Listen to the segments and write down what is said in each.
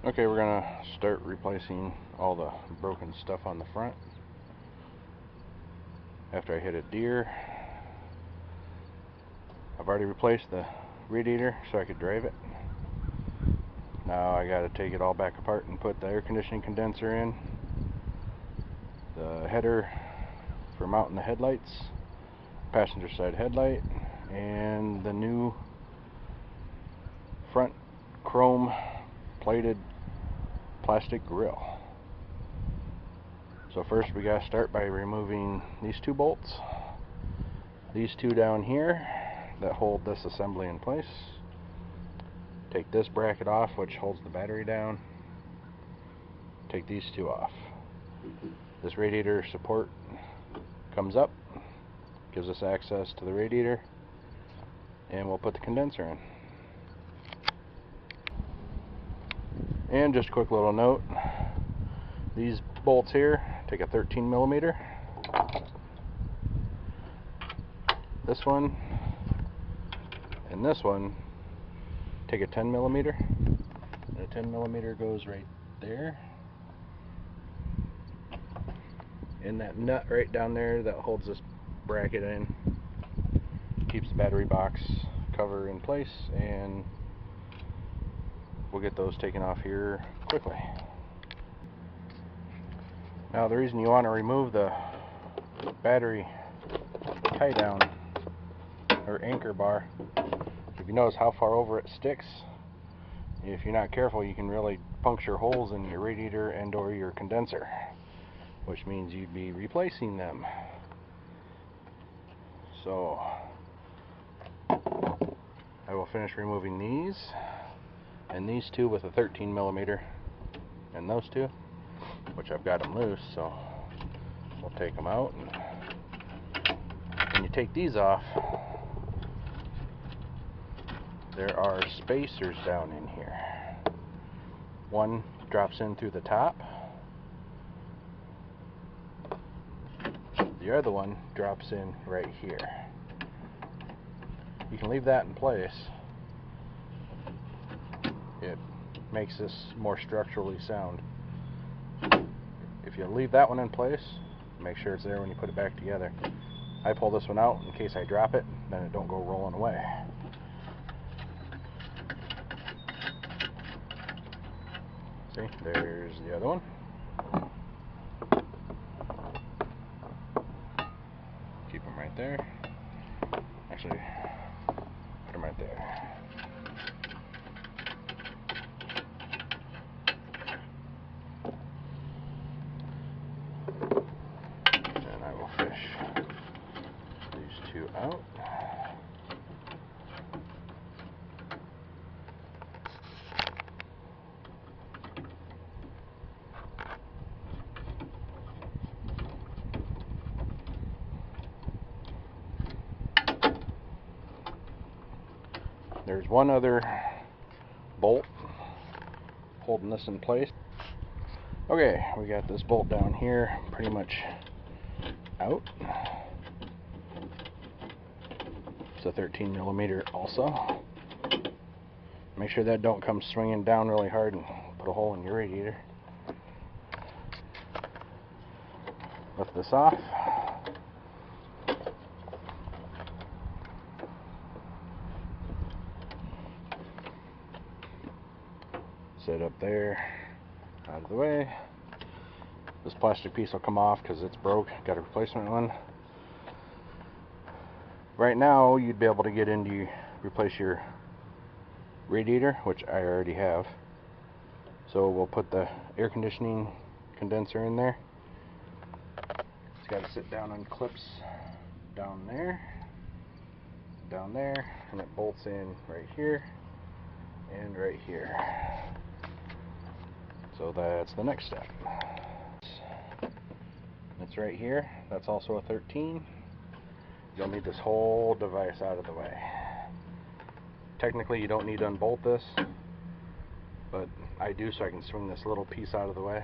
Okay, we're gonna start replacing all the broken stuff on the front. After I hit a deer, I've already replaced the radiator so I could drive it. Now I gotta take it all back apart and put the air conditioning condenser in, the header for mounting the headlights, passenger side headlight, and the new front chrome plated plastic grille. So first we gotta start by removing these two bolts, these two down here that hold this assembly in place. Take this bracket off, which holds the battery down. Take these two off. This radiator support comes up, gives us access to the radiator, and we'll put the condenser in. And just a quick little note, these bolts here take a 13mm. This one and this one take a 10mm. The 10mm goes right there. And that nut right down there that holds this bracket in keeps the battery box cover in place, and we'll get those taken off here quickly. Now the reason you want to remove the battery tie down or anchor bar, if you notice how far over it sticks, if you're not careful you can really puncture holes in your radiator and or your condenser, which means you'd be replacing them. So I will finish removing these and these two with a 13mm, and those two, which I've got them loose, so we'll take them out. And when you take these off, there are spacers down in here. One drops in through the top, the other one drops in right here. You can leave that in place. It makes this more structurally sound. If you leave that one in place, make sure it's there when you put it back together. I pull this one out in case I drop it, then it don't go rolling away. See, there's the other one. Keep them right there. Actually, put them right there. And I will fish these two out. There's one other bolt holding this in place. Okay, we got this bolt down here pretty much out. It's a 13mm also. Make sure that don't come swinging down really hard and put a hole in your radiator. Lift this off. Sit up there, out of the way. This plastic piece will come off because it's broke. Got a replacement one. Right now you'd be able to get into replace your radiator, which I already have. So we'll put the air conditioning condenser in there. It's got to sit down on clips down there, and it bolts in right here and right here. So that's the next step. It's right here. That's also a 13. You'll need this whole device out of the way. Technically you don't need to unbolt this, but I do so I can swing this little piece out of the way.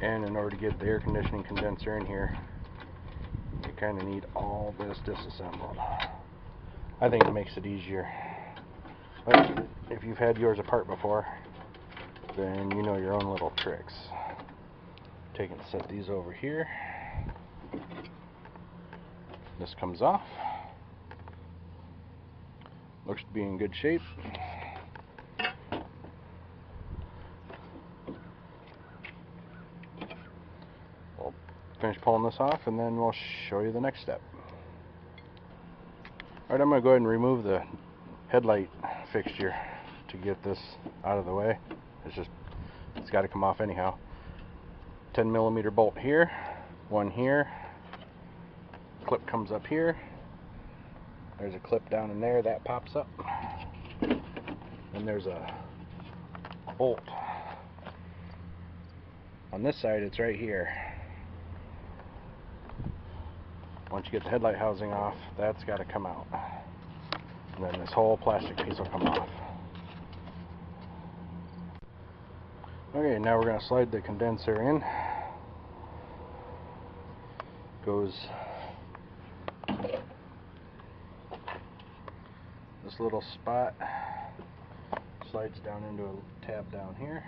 And in order to get the air conditioning condenser in here, you kind of need all this disassembled. I think it makes it easier. But if you've had yours apart before, then you know your own little tricks. Take and set these over here. This comes off. Looks to be in good shape. We'll finish pulling this off and then we'll show you the next step. Alright, I'm going to go ahead and remove the headlight fixture to get this out of the way. It's got to come off anyhow. 10mm bolt here, one here, clip comes up here, there's a clip down in there that pops up, and there's a bolt on this side. It's right here. Once you get the headlight housing off, that's got to come out, and then this whole plastic piece will come off. Okay, now we're going to slide the condenser in. Goes this little spot, slides down into a tab down here,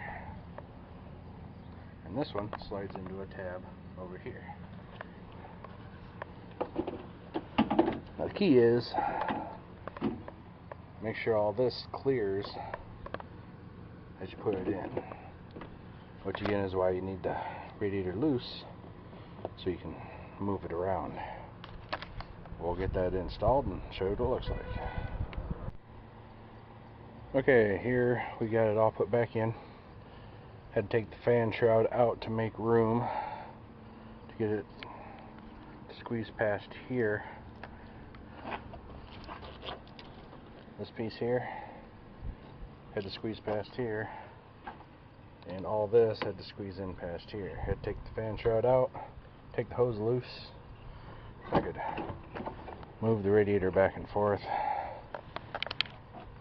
and this one slides into a tab over here. Now the key is make sure all this clears as you put it in, which again is why you need the radiator loose so you can move it around. We'll get that installed and show you what it looks like. Okay, here we got it all put back in. Had to take the fan shroud out to make room to get it squeezed past here. This piece here had to squeeze past here, and all this had to squeeze in past here. Had to take the fan shroud out, take the hose loose. I could move the radiator back and forth.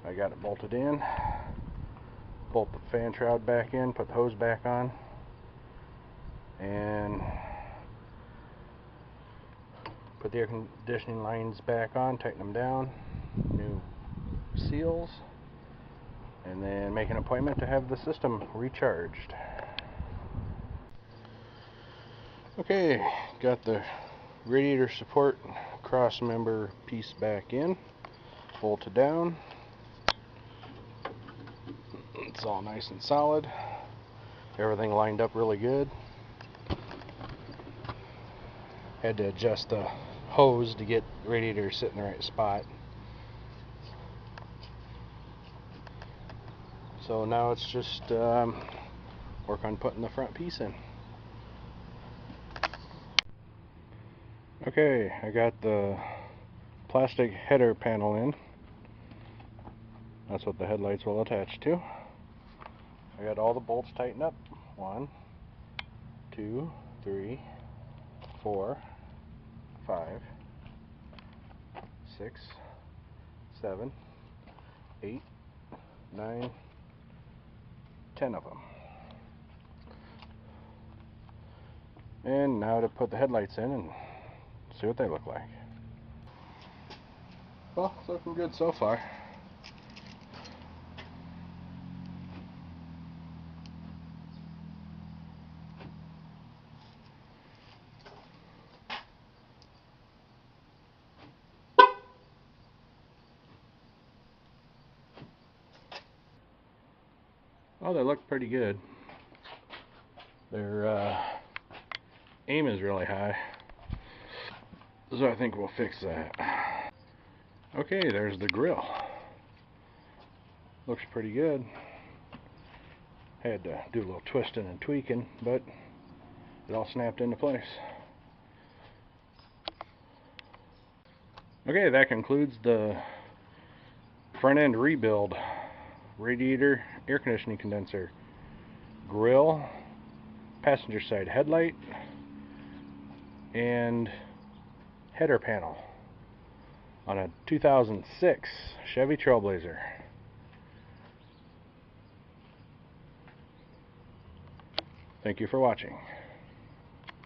I got it bolted in. Bolt the fan shroud back in, put the hose back on, and put the air conditioning lines back on, tighten them down, new seals, and then make an appointment to have the system recharged. Okay, got the radiator support cross member piece back in, bolted down. It's all nice and solid. Everything lined up really good. Had to adjust the hose to get the radiator sit in the right spot. So now it's just work on putting the front piece in. Okay, I got the plastic header panel in. That's what the headlights will attach to. I got all the bolts tightened up. 1, 2, 3, 4, 5, 6, 7, 8, 9, 10 of them. And now to put the headlights in and see what they look like. Well, it's looking good so far. Oh, they look pretty good. Their aim is really high, so I think we'll fix that. Okay, there's the grill. Looks pretty good. Had to do a little twisting and tweaking, but it all snapped into place. Okay, that concludes the front end rebuild. Radiator, air conditioning condenser, grill, passenger side headlight, and header panel on a 2006 Chevy Trailblazer. Thank you for watching.